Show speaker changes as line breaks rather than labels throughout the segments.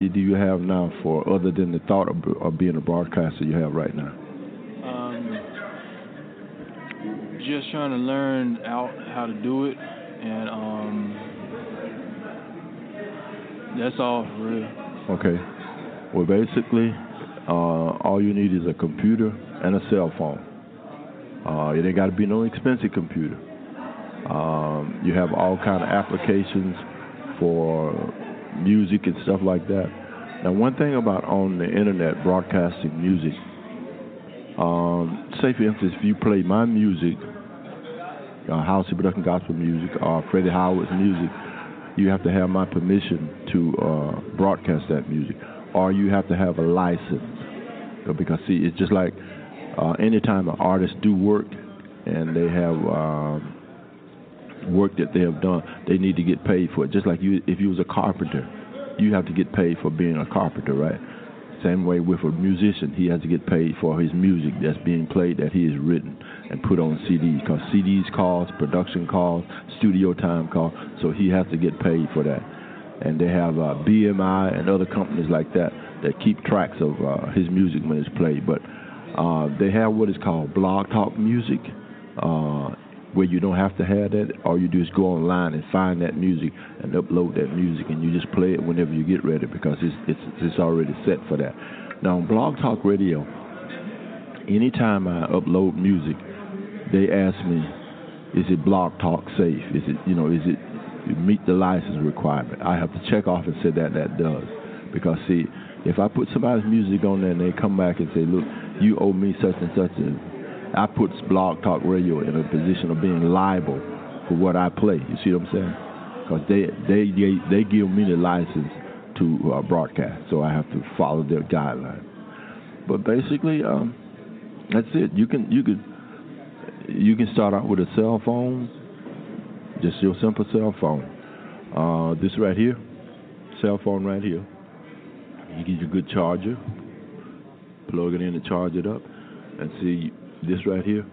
do you have now for other than the thought of being a broadcaster you have right now?
Just trying to learn out how to do it, and that's all for real.
Okay. Well, basically, all you need is a computer and a cell phone. It ain't got to be no expensive computer. You have all kind of applications for music and stuff like that. Now, one thing about on the internet broadcasting music, say for instance, if you play my music, howcee-production-gospel music, or Freddie Howard's music, you have to have my permission to broadcast that music, or you have to have a license. Because see, it's just like anytime an artist do work and they have work that they have done, they need to get paid for it. Just like you, if you was a carpenter, you have to get paid for being a carpenter, right? Same way with a musician, he has to get paid for his music that's being played, that he has written and put on CDs, because CDs cost, production cost, studio time cost, so he has to get paid for that. And they have BMI and other companies like that keep tracks of his music when it's played. But they have what is called Blog Talk Music, where you don't have to have that. All you do is go online and find that music and upload that music, and you just play it whenever you get ready, because it's already set for that. Now on Blog Talk Radio, anytime I upload music, they ask me, is it Blog Talk safe? Is it meet the license requirement? I have to check off and say that does, because see, if I put somebody's music on there and they come back and say, look, you owe me such and such, and I put Blog Talk Radio in a position of being liable for what I play. You see what I'm saying? Because they give me the license to broadcast, so I have to follow their guidelines. But basically, that's it. You can start out with a cell phone, just your simple cell phone. This right here, cell phone right here. You get your good charger, plug it in and charge it up, and see. This right here,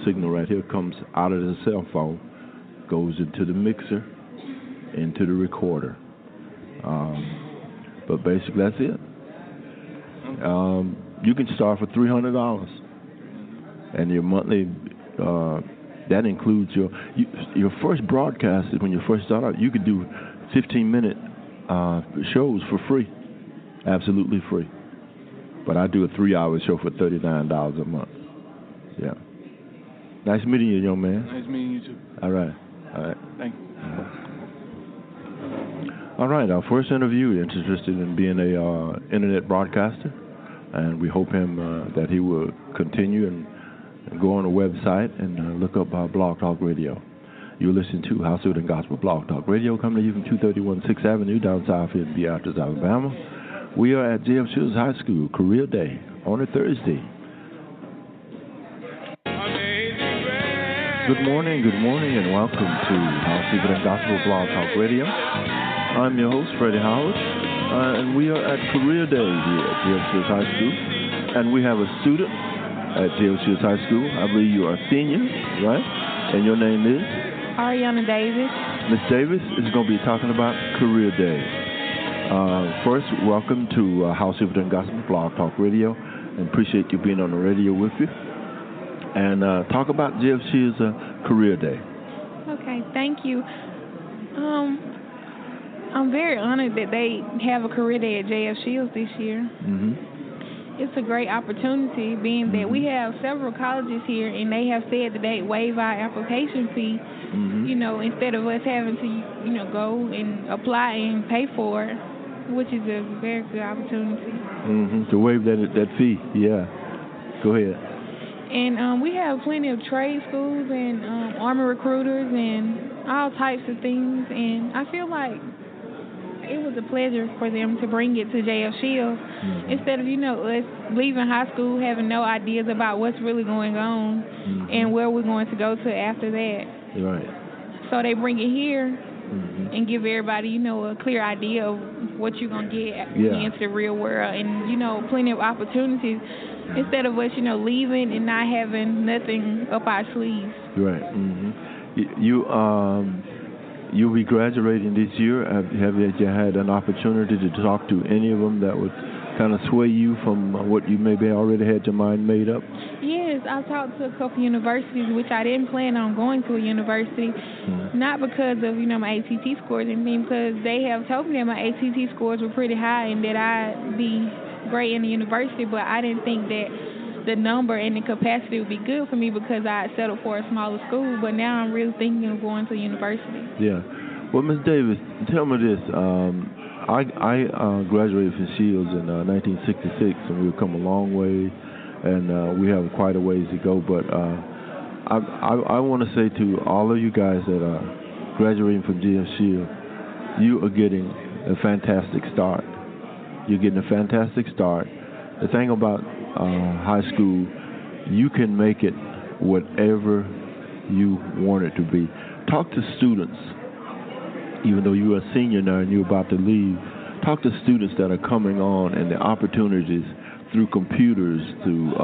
signal right here comes out of the cell phone, goes into the mixer, into the recorder. But basically, that's it. You can start for $300, and your monthly, that includes your first broadcast. When you first start out, you could do 15-minute shows for free, absolutely free. But I do a 3-hour show for $39 a month. Yeah. Nice meeting you, young man.
Nice meeting you, too.
All right.
Thank you.
All right, our first interview is interested in being a internet broadcaster, and we hope that he will continue and go on the website and look up Blog Talk Radio. You're listening to howcee-Gospel Blog Talk Radio, coming to you from 231 6th Avenue, down south in Beatrice, Alabama. We are at j-f-shields High School, Career Day, on a Thursday. Good morning, and welcome to howcee-Gospel Blog Talk Radio. I'm your host, Freddie Howard, and we are at Career Day here at j-f-shields High School. And we have a student at j-f-shields High School. I believe you are a senior, right? And your name is?
Ariana Davis.
Miss Davis is going to be talking about Career Day. First, welcome to howcee-Gospel Blog Talk Radio, and appreciate you being on the radio with you. And talk about j-f-shields Career Day.
Okay, thank you. I'm very honored that they have a Career Day at j-f-shields this year.
Mm-hmm.
It's a great opportunity, being that we have several colleges here, and they have said that they waive our application fee.
Mm-hmm.
Instead of us having to, go and apply and pay for it, which is a very good opportunity.
Mm-hmm. To waive that fee, yeah. Go ahead.
And we have plenty of trade schools and Army recruiters and all types of things. And I feel like it was a pleasure for them to bring it to j-f-shields instead of, us leaving high school having no ideas about what's really going on and where we're going to go to after that.
Right.
So they bring it here and give everybody, a clear idea of what you're going to get into the real world and, plenty of opportunities instead of us, leaving and not having nothing up our sleeves.
Right. Mm-hmm. You'll be graduating this year. Have you had an opportunity to talk to any of them that would kind of sway you from what you maybe already had your mind made up?
Yes, I talked to a couple universities, which I didn't plan on going to a university, not because of, my ACT scores and anything, because they have told me that my ACT scores were pretty high and that I'd be great in the university, but I didn't think that the number and the capacity would be good for me because I had settled for a smaller school, but now I'm really thinking of going to university.
Yeah. Well, Ms. Davis, tell me this. I graduated from Shields in 1966, and we've come a long way, and we have quite a ways to go, but I want to say to all of you guys that are graduating from J.F. Shields, you are getting a fantastic start. You're getting a fantastic start. The thing about high school, you can make it whatever you want it to be. Talk to students, even though you're a senior now and you're about to leave. Talk to students that are coming on and the opportunities through computers, through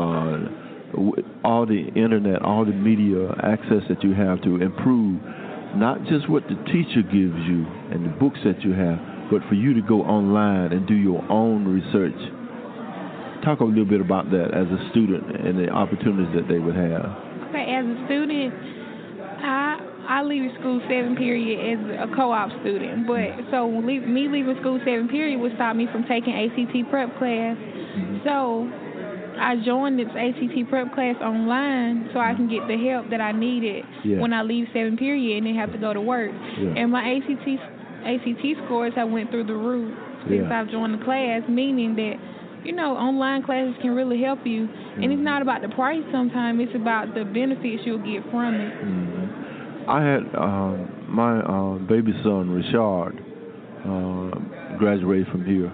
all the internet, all the media access that you have to improve, not just what the teacher gives you and the books that you have, but for you to go online and do your own research. Talk a little bit about that as a student and the opportunities that they would have.
Okay, as a student, I leave school 7th period as a co-op student, but so me leaving school 7th period would stop me from taking ACT prep class. So I joined this ACT prep class online so I can get the help that I needed when I leave 7th period and then have to go to work. And my ACT scores have went through the roof since I've joined the class, meaning that online classes can really help you. And it's not about the price sometimes, it's about the benefits you'll get from it.
I had my baby son, Richard, graduated from here.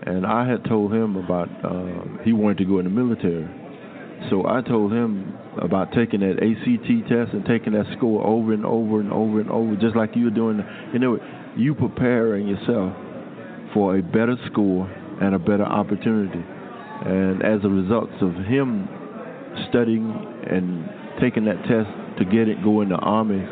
And I had told him about, he wanted to go in the military. So I told him about taking that ACT test and taking that score over and over and over and over, just like you're doing. You preparing yourself for a better score and a better opportunity. And as a result of him studying and taking that test to go in the Army,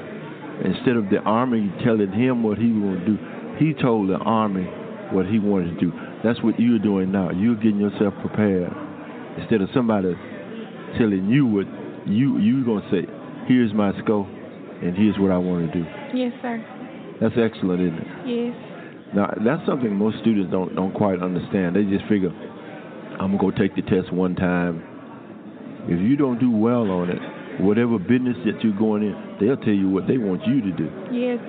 instead of the Army telling him what he wanted to do, he told the Army what he wanted to do. That's what you're doing now. You're getting yourself prepared. Instead of somebody telling you what you're going to say, here's my scope and here's what I want to do.
Yes, sir.
That's excellent, isn't it?
Yes.
Now, that's something most students don't quite understand. They just figure, I'm going to go take the test one time. If you don't do well on it, whatever business that you're going in, they'll tell you what they want you to do.
Yes,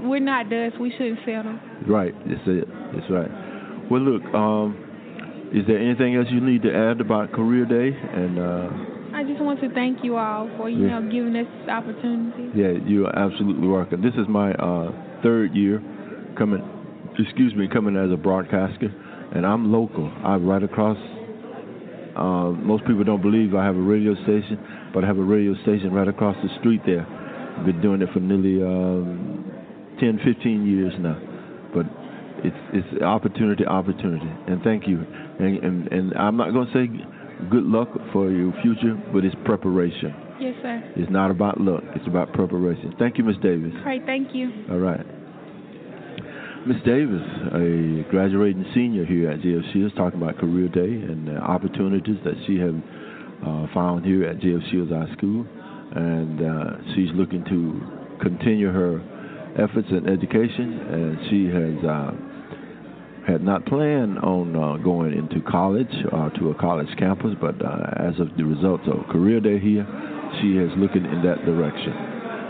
we're not dust. We shouldn't settle.
Right. That's it. That's right. Well, look, is there anything else you need to add about Career Day? And
I just want to thank you all for, giving us this opportunity.
Yeah, you're absolutely welcome. This is my third year coming as a broadcaster, and I'm local. I'm right across. Most people don't believe I have a radio station, but I have a radio station right across the street there. I've been doing it for nearly 10, 15 years now. But it's opportunity, and thank you. And I'm not going to say good luck for your future, but it's preparation.
Yes, sir.
It's not about luck. It's about preparation. Thank you, Ms. Davis.
Great, thank you.
All right. Ms. Davis, a graduating senior here at J.F. Shields, talking about Career Day and the opportunities that she has found here at J.F. Shields High School. And she's looking to continue her efforts in education, and she had not planned on going into college or to a college campus, but as of the results of Career Day here, she is looking in that direction.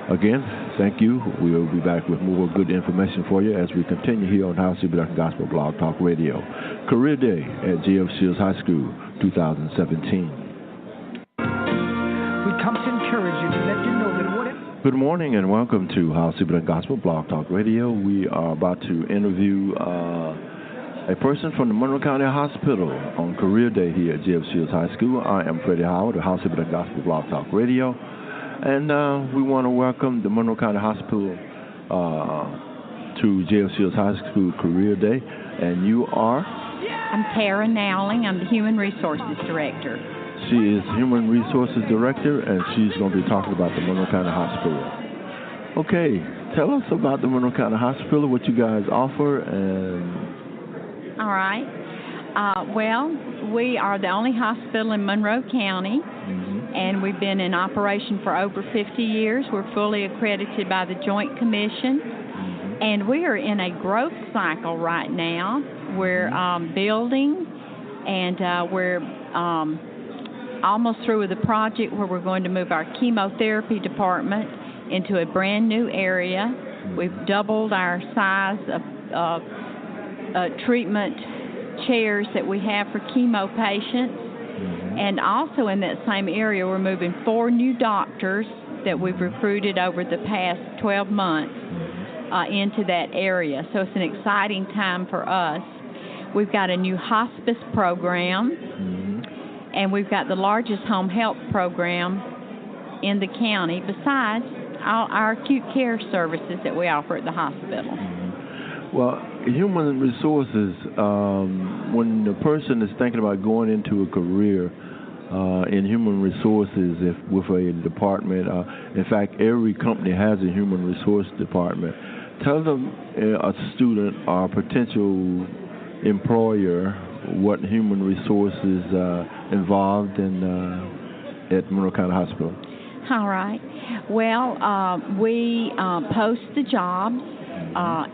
Again, thank you. We will be back with more good information for you as we continue here on howcee-Production-gospel Blog Talk Radio. Career Day at J.F. Shields High School, 2017.
We come to encourage you to let you know that what it...
Good morning and welcome to howcee-Production-gospel Blog Talk Radio. We are about to interview a person from the Monroe County Hospital on Career Day here at J.F. Shields High School. I am Freddie Howard of howcee-Production-gospel Blog Talk Radio. And we want to welcome the Monroe County Hospital to J.F. Shields High School Career Day. And you are?
I'm Tara Nowling. I'm the Human Resources Director.
She is Human Resources Director, and she's going to be talking about the Monroe County Hospital. Okay, tell us about the Monroe County Hospital, what you guys offer, and...
All right. Well, we are the only hospital in Monroe County, and we've been in operation for over 50 years. We're fully accredited by the Joint Commission, and we are in a growth cycle right now. We're building, and we're almost through with the project where we're going to move our chemotherapy department into a brand new area. We've doubled our size of treatment chairs that we have for chemo patients. And also in that same area, we're moving 4 new doctors that we've recruited over the past 12 months into that area. So it's an exciting time for us. We've got a new hospice program, and we've got the largest home health program in the county, besides our acute care services that we offer at the hospital.
Well, human resources, when the person is thinking about going into a career in human resources with a department, in fact, every company has a human resource department. Tell them, a student or a potential employer, what human resources involved in at Monroe County Hospital.
All right. Well, we post the jobs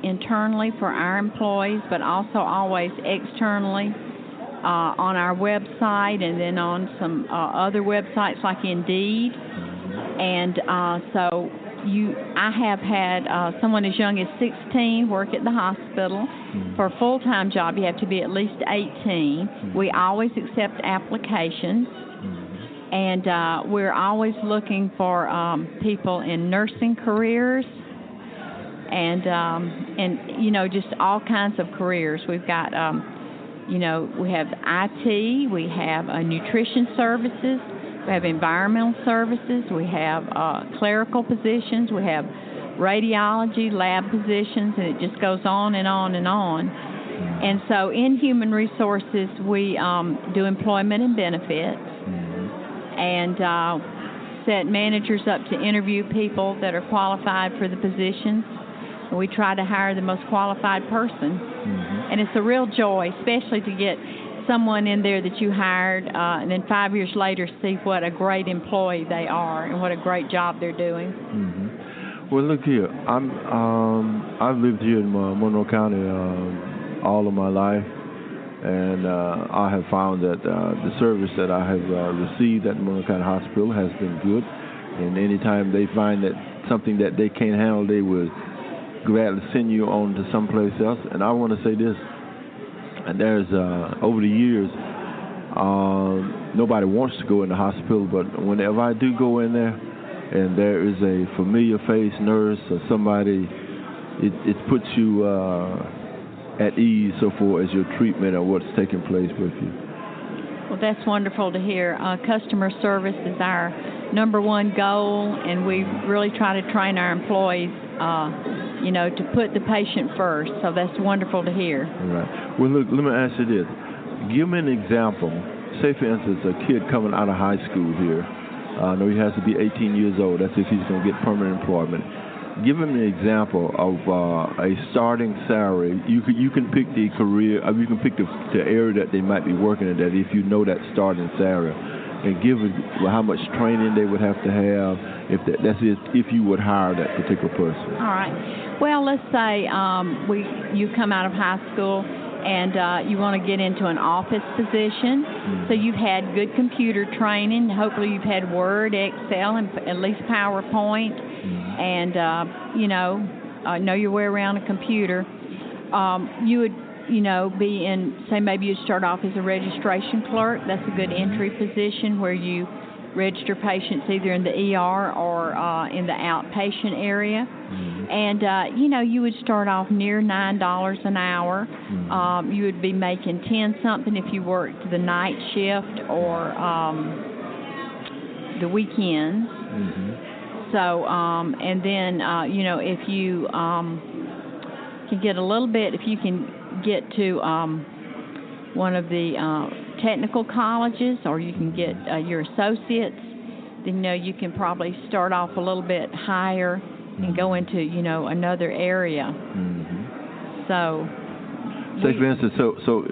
internally for our employees, but also always externally on our website, and then on some other websites like Indeed. And so I have had someone as young as 16 work at the hospital. For a full-time job, you have to be at least 18. We always accept applications. And we're always looking for people in nursing careers and just all kinds of careers. We've got, we have IT, we have nutrition services, we have environmental services, we have clerical positions, we have radiology, lab positions, and it just goes on and on and on. And so in human resources, we do employment and benefits, and set managers up to interview people that are qualified for the positions. And we try to hire the most qualified person. And it's a real joy, especially to get someone in there that you hired, and then 5 years later see what a great employee they are and what a great job they're doing.
Well, look here. I've lived here in Monroe County all of my life. And I have found that the service that I have received at the Monroe County Hospital has been good. And anytime they find that something that they can't handle, they will gladly send you on to someplace else. And I want to say this, and there's, over the years, nobody wants to go in the hospital, but whenever I do go in there, and there is a familiar face nurse or somebody, it puts you at ease so far as your treatment or what's taking place with you.
Well, that's wonderful to hear. Customer service is our number one goal, and we really try to train our employees, to put the patient first. So that's wonderful to hear.
All right. Well, look, let me ask you this. Give me an example. Say, for instance, a kid coming out of high school here. I know he has to be 18 years old. That's if he's going to get permanent employment. Give him an example of a starting salary. You can pick the career, you can pick the area that they might be working in, that if you know that starting salary, and give it how much training they would have to have if you would hire that particular person.
All right. Well, let's say you come out of high school and you want to get into an office position. So you've had good computer training. Hopefully you've had Word, Excel, and at least PowerPoint. And, know your way around a computer. You would, be in, say maybe you start off as a registration clerk. That's a good entry position where you register patients either in the ER or in the outpatient area. And, you would start off near $9 an hour. You would be making 10-something if you worked the night shift or the weekends. So, and then, if you can get a little bit, if you can get to one of the technical colleges, or you can get your associates, then, you can probably start off a little bit higher and go into, another area.
Mm-hmm.
So.
Say, for instance, so